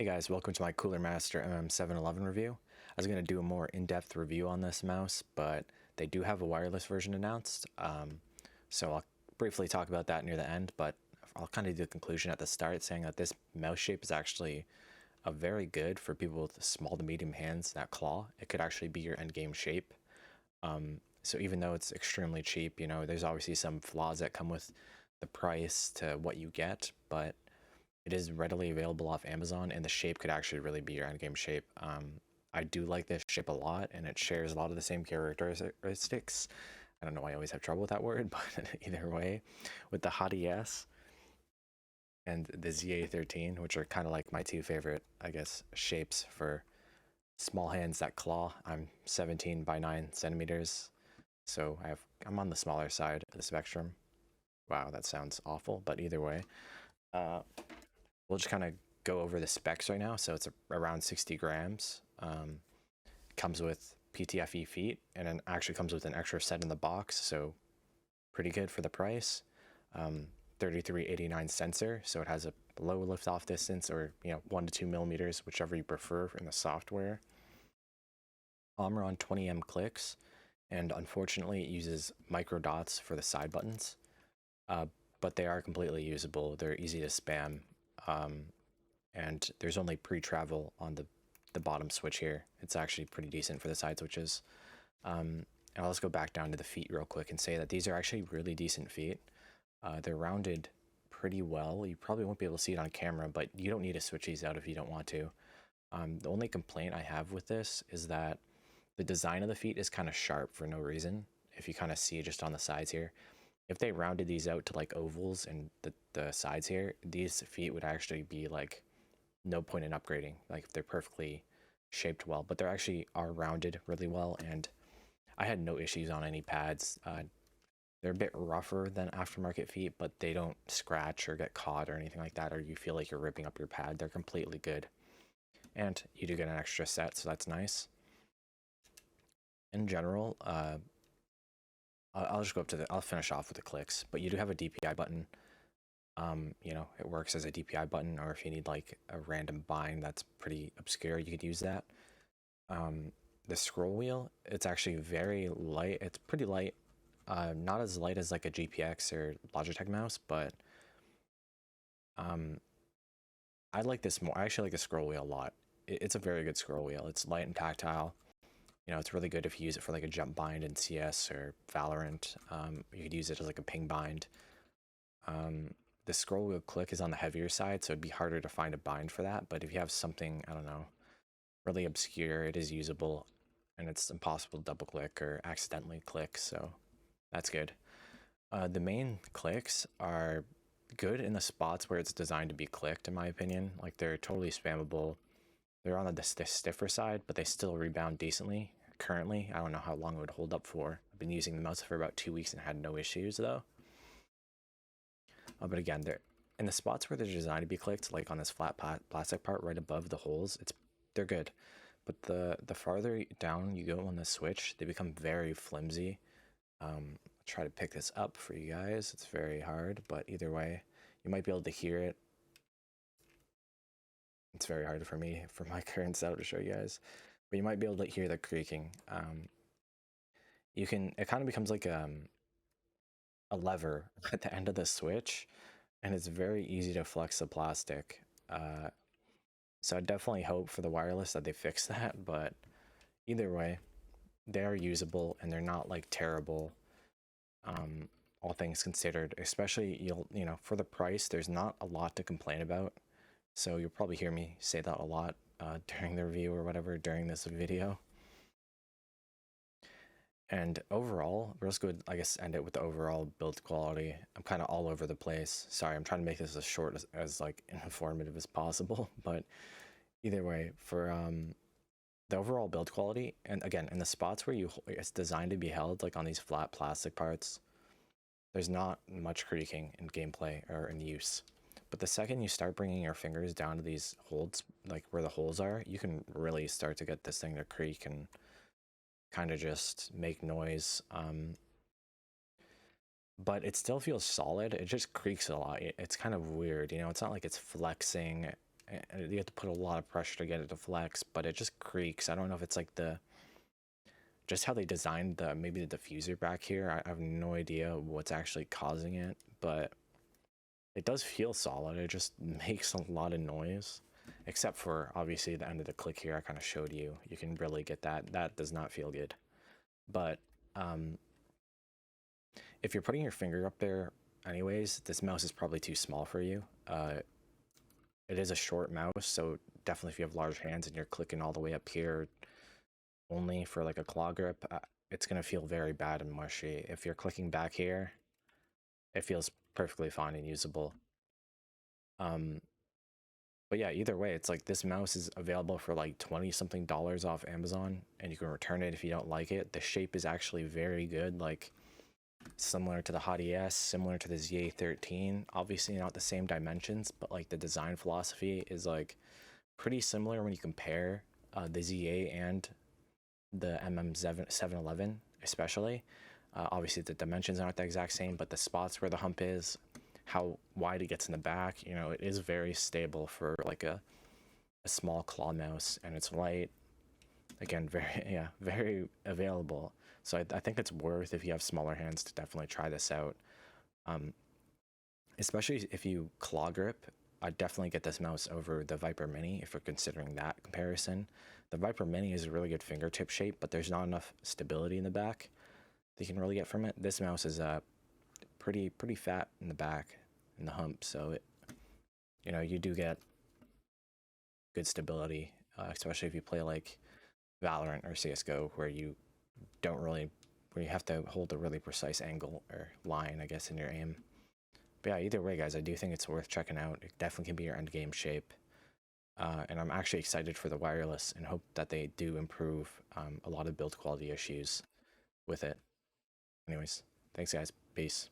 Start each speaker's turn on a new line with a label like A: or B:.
A: Hey guys, welcome to my Cooler Master MM711 review. I was going to do a more in-depth review on this mouse, but they do have a wireless version announced, so I'll briefly talk about that near the end, but I'll kind of do the conclusion at the start, saying that this mouse shape is actually very good for people with small to medium hands that claw. It could actually be your endgame shape. So even though it's extremely cheap, you know, there's obviously some flaws that come with the price to what you get, but it is readily available off Amazon, and the shape could actually really be your endgame shape. I do like this shape a lot, and it shares a lot of the same characteristics. I don't know why I always have trouble with that word, but either way, with the Hati-S and the ZA13, which are kind of like my two favorite, I guess, shapes for small hands that claw. I'm 17 by 9 centimeters, so I'm on the smaller side of the spectrum. Wow, that sounds awful, but either way. We'll just kind of go over the specs right now. So it's around 60 grams. Comes with PTFE feet, and it actually comes with an extra set in the box. So pretty good for the price. 3389 sensor, so it has a low liftoff distance, or 1 to 2 millimeters, whichever you prefer in the software. Omron 20M clicks, and unfortunately it uses micro dots for the side buttons, but they are completely usable. They're easy to spam. And there's only pre-travel on the bottom switch here. It's actually pretty decent for the side switches. And I'll just go back down to the feet real quick and say that these are actually really decent feet. They're rounded pretty well. You probably won't be able to see it on camera, but you don't need to switch these out if you don't want to. The only complaint I have with this is that the design of the feet is kind of sharp for no reason. If you kind of see just on the sides here, if they rounded these out to like ovals and the sides here, these feet would actually be like no point in upgrading, like if they're perfectly shaped well, but they actually are rounded really well, and I had no issues on any pads. They're a bit rougher than aftermarket feet, but they don't scratch or get caught or anything like that, or you feel like you're ripping up your pad. They're completely good, and you do get an extra set, so that's nice. In general, I'll just go up to I'll finish off with the clicks, but you do have a DPI button. It works as a DPI button, or if you need like a random bind that's pretty obscure, you could use that. The scroll wheel, it's actually very light. It's pretty light. Not as light as like a GPX or Logitech mouse, but I like this more. I actually like the scroll wheel a lot. It's a very good scroll wheel. It's light and tactile. It's really good if you use it for like a jump bind in CS or Valorant. You could use it as like a ping bind. The scroll wheel click is on the heavier side, so it'd be harder to find a bind for that. But if you have something, I don't know, really obscure, it is usable, and it's impossible to double click or accidentally click, so that's good. The main clicks are good in the spots where it's designed to be clicked, in my opinion. Like, they're totally spammable. They're on the stiffer side, but they still rebound decently. Currently, I don't know how long it would hold up for. I've been using the mouse for about 2 weeks and had no issues, though. But again, they're in the spots where they're designed to be clicked, like on this flat plastic part right above the holes. They're good, but the farther down you go on the switch, they become very flimsy. I'll try to pick this up for you guys. It's very hard, but either way, you might be able to hear it. It's very hard for me, for my current setup, to show you guys, but you might be able to hear the creaking. It kind of becomes like a lever at the end of the switch, and it's very easy to flex the plastic. So I definitely hope for the wireless that they fix that, but either way, they are usable and they're not like terrible, all things considered. Especially, for the price, there's not a lot to complain about. So you'll probably hear me say that a lot during the review or whatever, during this video. And overall, we're just good, I guess, end it with the overall build quality. I'm kind of all over the place. Sorry, I'm trying to make this as short as like informative as possible. But either way, for the overall build quality, and again, in the spots where it's designed to be held, like on these flat plastic parts, there's not much creaking in gameplay or in use. But the second you start bringing your fingers down to these holds, like where the holes are, you can really start to get this thing to creak and kind of just make noise. But it still feels solid. It just creaks a lot. It's kind of weird, it's not like it's flexing and you have to put a lot of pressure to get it to flex, but it just creaks. I don't know if it's like just how they designed maybe the diffuser back here. I have no idea what's actually causing it, but it does feel solid. It just makes a lot of noise, except for obviously the end of the click here. I kind of showed you. You can really get that. That does not feel good. But if you're putting your finger up there anyways, this mouse is probably too small for you. It is a short mouse, so definitely if you have large hands and you're clicking all the way up here only for like a claw grip, it's going to feel very bad and mushy. If you're clicking back here, it feels perfectly fine and usable. But yeah, either way, it's like this mouse is available for like 20 something dollars off Amazon, and you can return it if you don't like it. The shape is actually very good, like similar to the Hati-S, similar to the ZA13. Obviously not the same dimensions, but like the design philosophy is like pretty similar when you compare the ZA and the MM711 especially. Obviously the dimensions aren't the exact same, but the spots where the hump is, how wide it gets in the back, you know, it is very stable for like a small claw mouse, and it's light. Again, very available. So I think it's worth, if you have smaller hands, to definitely try this out. Especially if you claw grip, I'd definitely get this mouse over the Viper Mini if you're considering that comparison. The Viper Mini is a really good fingertip shape, but there's not enough stability in the back that you can really get from it. This mouse is pretty fat in the back, in the hump, so you know, you do get good stability, especially if you play like Valorant or CSGO, where you have to hold a really precise angle or line, I guess, in your aim. But yeah, either way, guys, I do think it's worth checking out. It definitely can be your end game shape. And I'm actually excited for the wireless and hope that they do improve a lot of build quality issues with it. Anyways, thanks, guys. Peace.